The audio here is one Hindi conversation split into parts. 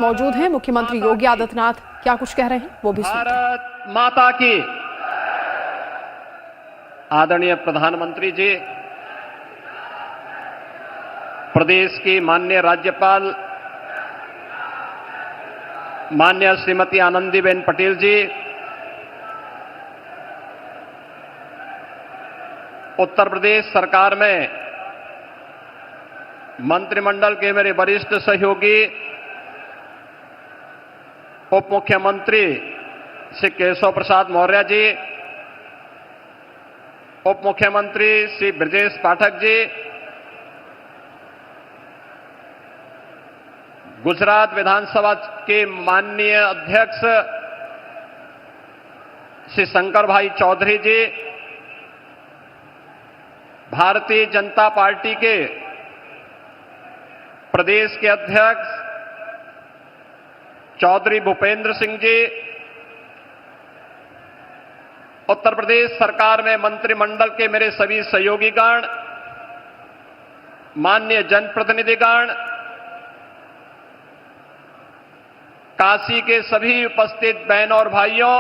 मौजूद हैं मुख्यमंत्री योगी आदित्यनाथ, क्या कुछ कह रहे हैं वो भी सुनते हैं। भारत माता की। आदरणीय प्रधानमंत्री जी, प्रदेश की माननीय राज्यपाल माननीय श्रीमती आनंदीबेन पटेल जी, उत्तर प्रदेश सरकार में मंत्रिमंडल के मेरे वरिष्ठ सहयोगी उप मुख्यमंत्री श्री केशव प्रसाद मौर्य जी, उप मुख्यमंत्री श्री ब्रजेश पाठक जी, गुजरात विधानसभा के माननीय अध्यक्ष श्री शंकर भाई चौधरी जी, भारतीय जनता पार्टी के प्रदेश के अध्यक्ष चौधरी भूपेंद्र सिंह जी, उत्तर प्रदेश सरकार में मंत्रिमंडल के मेरे सभी सहयोगीगण, माननीय जनप्रतिनिधिगण, काशी के सभी उपस्थित बहनों और भाइयों,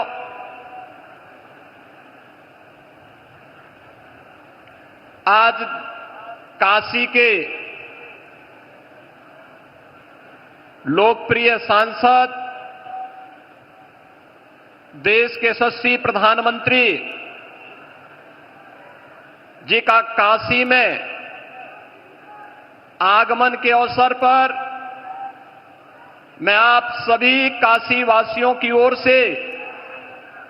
आज काशी के लोकप्रिय सांसद, देश के यशस्वी प्रधानमंत्री जी का काशी में आगमन के अवसर पर मैं आप सभी काशी वासियों की ओर से,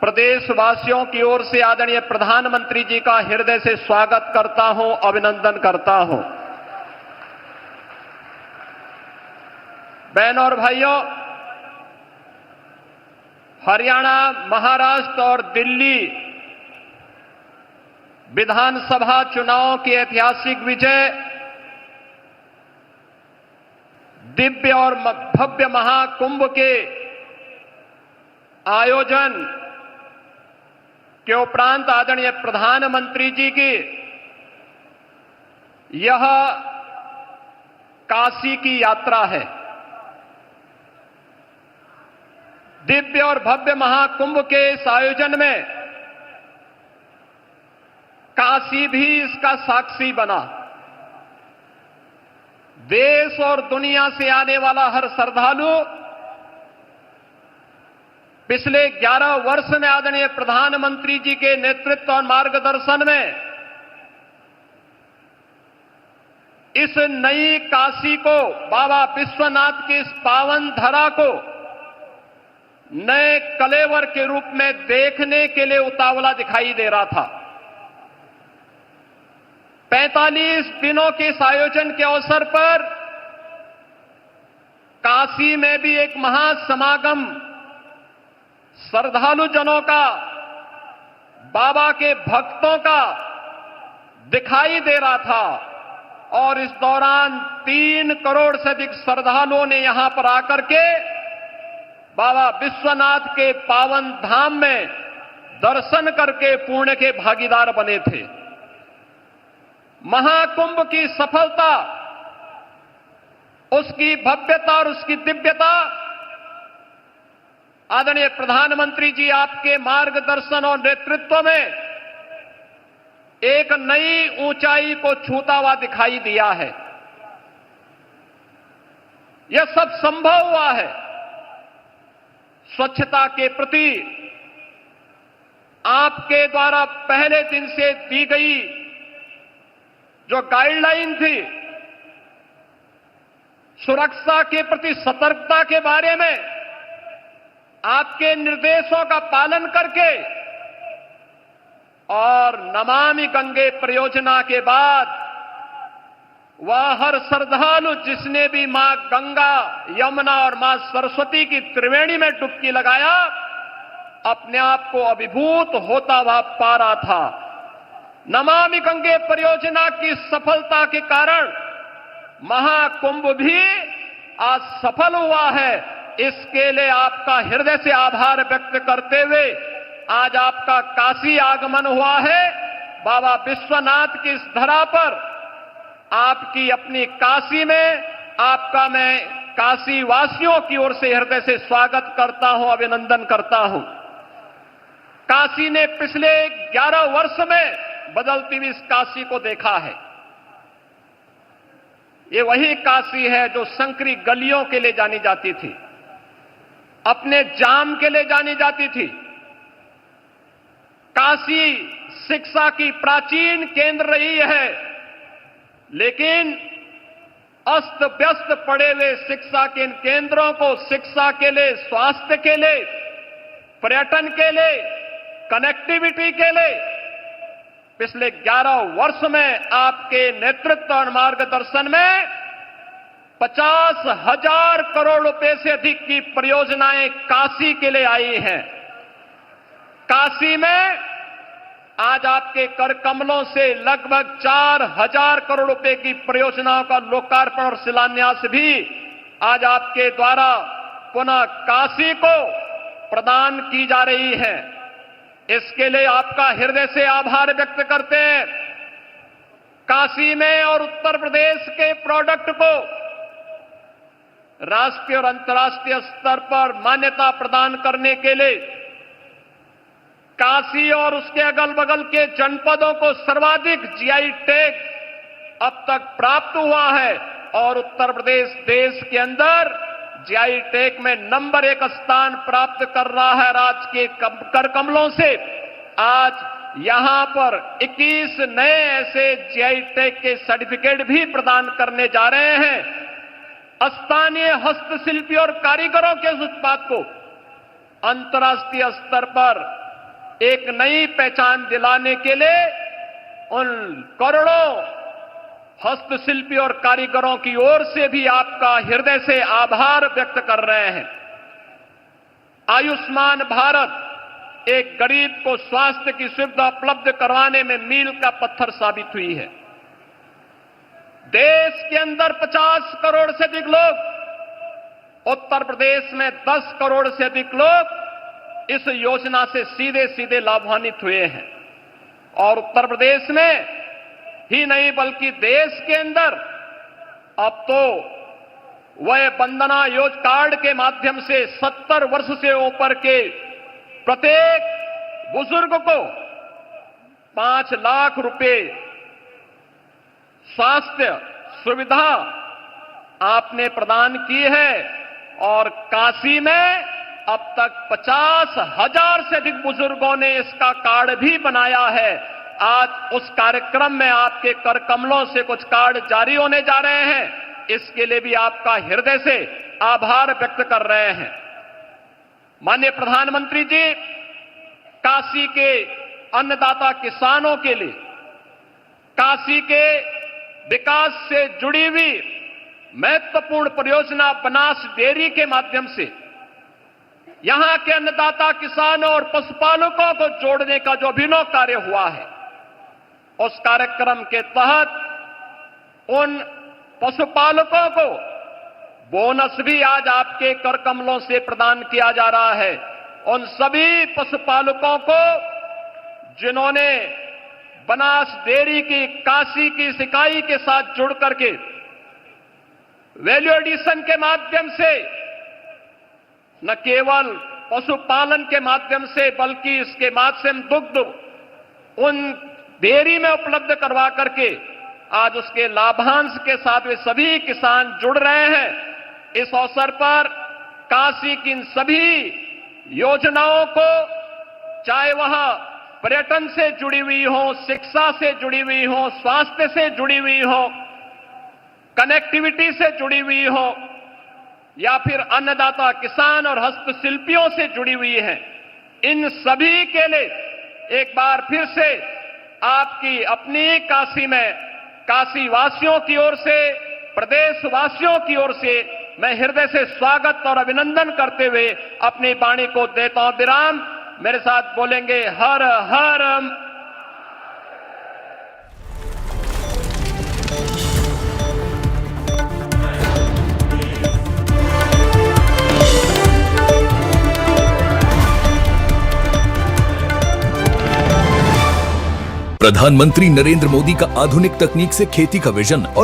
प्रदेशवासियों की ओर से आदरणीय प्रधानमंत्री जी का हृदय से स्वागत करता हूं, अभिनंदन करता हूं। बहनों और भाइयों, हरियाणा, महाराष्ट्र और दिल्ली विधानसभा चुनावों की ऐतिहासिक विजय, दिव्य और भव्य महाकुंभ के आयोजन के उपरांत आदरणीय प्रधानमंत्री जी की यह काशी की यात्रा है। दिव्य और भव्य महाकुंभ के इस आयोजन में काशी भी इसका साक्षी बना। देश और दुनिया से आने वाला हर श्रद्धालु पिछले 11 वर्ष में आदरणीय प्रधानमंत्री जी के नेतृत्व और मार्गदर्शन में इस नई काशी को, बाबा विश्वनाथ की इस पावन धरा को नए कलेवर के रूप में देखने के लिए उतावला दिखाई दे रहा था। 45 दिनों के इस आयोजन के अवसर पर काशी में भी एक महासमागम श्रद्धालु जनों का, बाबा के भक्तों का दिखाई दे रहा था और इस दौरान 3 करोड़ से अधिक श्रद्धालुओं ने यहां पर आकर के बाबा विश्वनाथ के पावन धाम में दर्शन करके पुण्य के भागीदार बने थे। महाकुंभ की सफलता, उसकी भव्यता और उसकी दिव्यता आदरणीय प्रधानमंत्री जी आपके मार्गदर्शन और नेतृत्व में एक नई ऊंचाई को छूता हुआ दिखाई दिया है। यह सब संभव हुआ है स्वच्छता के प्रति आपके द्वारा पहले दिन से दी गई जो गाइडलाइन थी, सुरक्षा के प्रति सतर्कता के बारे में आपके निर्देशों का पालन करके और नमामि गंगे परियोजना के बाद वह हर श्रद्धालु जिसने भी मां गंगा, यमुना और मां सरस्वती की त्रिवेणी में डुबकी लगाया, अपने आप को अभिभूत होता हुआ पा रहा था। नमामि गंगे परियोजना की सफलता के कारण महाकुंभ भी आज सफल हुआ है। इसके लिए आपका हृदय से आभार व्यक्त करते हुए आज आपका काशी आगमन हुआ है। बाबा विश्वनाथ की इस धरा पर आपकी अपनी काशी में आपका मैं काशी वासियों की ओर से हृदय से स्वागत करता हूं, अभिनंदन करता हूं। काशी ने पिछले 11 वर्ष में बदलती हुई इस काशी को देखा है। ये वही काशी है जो संकरी गलियों के लिए जानी जाती थी, अपने जाम के लिए जानी जाती थी। काशी शिक्षा की प्राचीन केंद्र रही है, लेकिन अस्त व्यस्त पड़े हुए शिक्षा के इन केंद्रों को शिक्षा के लिए, स्वास्थ्य के लिए, पर्यटन के लिए, कनेक्टिविटी के लिए पिछले 11 वर्ष में आपके नेतृत्व और मार्गदर्शन में 50,000 करोड़ रुपए से अधिक की परियोजनाएं काशी के लिए आई हैं। काशी में आज आपके कर कमलों से लगभग 4,000 करोड़ रुपए की परियोजनाओं का लोकार्पण और शिलान्यास भी आज आपके द्वारा पुनः काशी को प्रदान की जा रही है। इसके लिए आपका हृदय से आभार व्यक्त करते हैं। काशी में और उत्तर प्रदेश के प्रोडक्ट को राष्ट्रीय और अंतर्राष्ट्रीय स्तर पर मान्यता प्रदान करने के लिए काशी और उसके अगल बगल के जनपदों को सर्वाधिक जीआई टैग अब तक प्राप्त हुआ है और उत्तर प्रदेश देश के अंदर जीआई टैग में नंबर 1 स्थान प्राप्त कर रहा है। राज्य के कर कमलों से आज यहां पर 21 नए ऐसे जीआई टैग के सर्टिफिकेट भी प्रदान करने जा रहे हैं। स्थानीय हस्तशिल्पी और कारीगरों के इस उत्पाद को अंतर्राष्ट्रीय स्तर पर एक नई पहचान दिलाने के लिए उन करोड़ों हस्तशिल्पी और कारीगरों की ओर से भी आपका हृदय से आभार व्यक्त कर रहे हैं। आयुष्मान भारत एक गरीब को स्वास्थ्य की सुविधा उपलब्ध करवाने में मील का पत्थर साबित हुई है। देश के अंदर 50 करोड़ से अधिक लोग, उत्तर प्रदेश में 10 करोड़ से अधिक लोग इस योजना से सीधे सीधे लाभान्वित हुए हैं और उत्तर प्रदेश में ही नहीं बल्कि देश के अंदर अब तो वह वंदना योजना कार्ड के माध्यम से 70 वर्ष से ऊपर के प्रत्येक बुजुर्ग को 5 लाख रुपए स्वास्थ्य सुविधा आपने प्रदान की है और काशी में अब तक 50,000 से अधिक बुजुर्गों ने इसका कार्ड भी बनाया है। आज उस कार्यक्रम में आपके कर कमलों से कुछ कार्ड जारी होने जा रहे हैं। इसके लिए भी आपका हृदय से आभार व्यक्त कर रहे हैं। माननीय प्रधानमंत्री जी, काशी के अन्नदाता किसानों के लिए काशी के विकास से जुड़ी हुई महत्वपूर्ण परियोजना बनास डेयरी के माध्यम से यहां के अन्नदाता किसानों और पशुपालकों को जोड़ने का जो अभिनव कार्य हुआ है, उस कार्यक्रम के तहत उन पशुपालकों को बोनस भी आज आपके कर कमलों से प्रदान किया जा रहा है। उन सभी पशुपालकों को जिन्होंने बनास डेयरी की काशी की इस इकाई के साथ जुड़ करके वैल्यू एडिशन के माध्यम से न केवल पशुपालन के माध्यम से बल्कि इसके माध्यम दुग्ध उन डेयरी में उपलब्ध करवा करके आज उसके लाभांश के साथ वे सभी किसान जुड़ रहे हैं। इस अवसर पर काशी की इन सभी योजनाओं को, चाहे वह पर्यटन से जुड़ी हुई हो, शिक्षा से जुड़ी हुई हो, स्वास्थ्य से जुड़ी हुई हो, कनेक्टिविटी से जुड़ी हुई हो या फिर अन्नदाता किसान और हस्तशिल्पियों से जुड़ी हुई है, इन सभी के लिए एक बार फिर से आपकी अपनी काशी में काशी वासियों की ओर से, प्रदेशवासियों की ओर से मैं हृदय से स्वागत और अभिनंदन करते हुए अपनी वाणी को देता हूं विराम। मेरे साथ बोलेंगे हर हर। प्रधानमंत्री नरेंद्र मोदी का आधुनिक तकनीक से खेती का विजन और